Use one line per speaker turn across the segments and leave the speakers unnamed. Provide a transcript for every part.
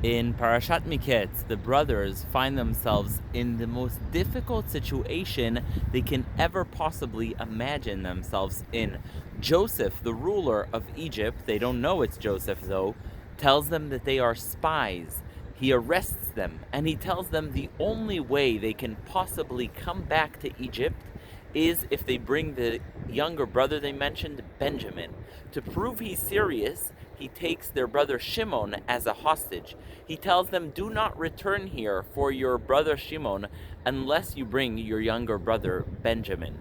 In Parashat Miketz, the brothers find themselves in the most difficult situation they can ever possibly imagine themselves in. Joseph, the ruler of Egypt, they don't know it's Joseph though, tells them that they are spies. He arrests them and he tells them the only way they can possibly come back to Egypt is if they bring the younger brother they mentioned, Benjamin. To prove he's serious, he takes their brother Shimon as a hostage. He tells them, do not return here for your brother Shimon unless you bring your younger brother Benjamin.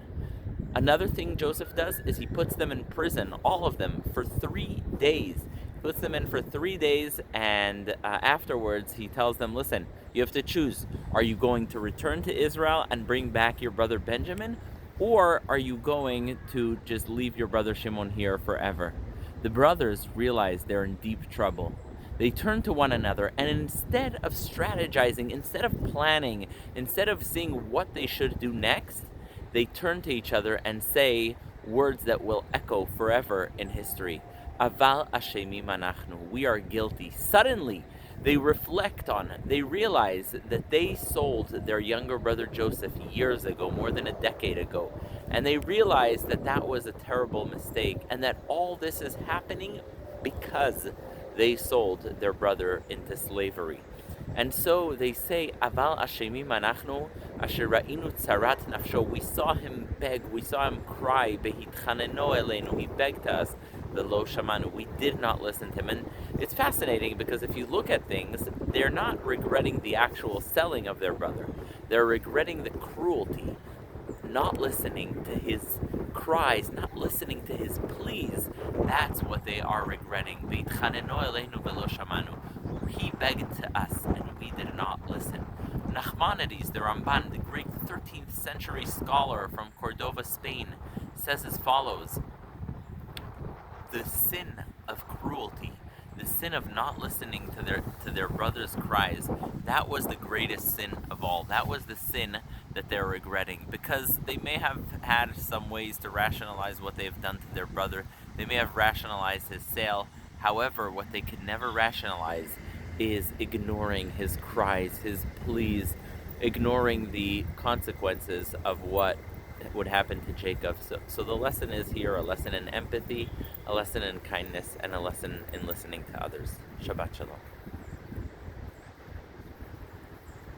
Another thing Joseph does is he puts them in prison, all of them, for 3 days. He puts them in for 3 days, and afterwards he tells them, listen, you have to choose. Are you going to return to Israel and bring back your brother Benjamin? Or are you going to just leave your brother Shimon here forever? The brothers realize they're in deep trouble. They turn to one another, and instead of strategizing, instead of planning, instead of seeing what they should do next, they turn to each other and say words that will echo forever in history. Aval ashemim anachnu, we are guilty. Suddenly, they reflect on it. They realize that they sold their younger brother Joseph years ago, more than a decade ago. And they realize that that was a terrible mistake and that all this is happening because they sold their brother into slavery. And so they say, Aval ashemim anachnu asher ra'inu tzarat nafsho. We saw him beg, we saw him cry, behitchaneno eleinu. He begged to us, the lo shamanu. We did not listen to him. And it's fascinating because if you look at things, they're not regretting the actual selling of their brother. They're regretting the cruelty, not listening to his cries, not listening to his pleas. That's what they are regretting. Behitchaneno eleinu velo shamanu. He begged to us and we did not listen. Nachmanides, the Ramban, the great 13th century scholar from Cordova, Spain, says as follows: the sin of cruelty, the sin of not listening to their brother's cries, that was the greatest sin of all. That was the sin that they're regretting, because they may have had some ways to rationalize what they've done to their brother. They may have rationalized his sale. However, what they could never rationalize is ignoring his cries, his pleas, ignoring the consequences of what would happen to Jacob. So the lesson is here a lesson in empathy, a lesson in kindness, and a lesson in listening to others. Shabbat Shalom.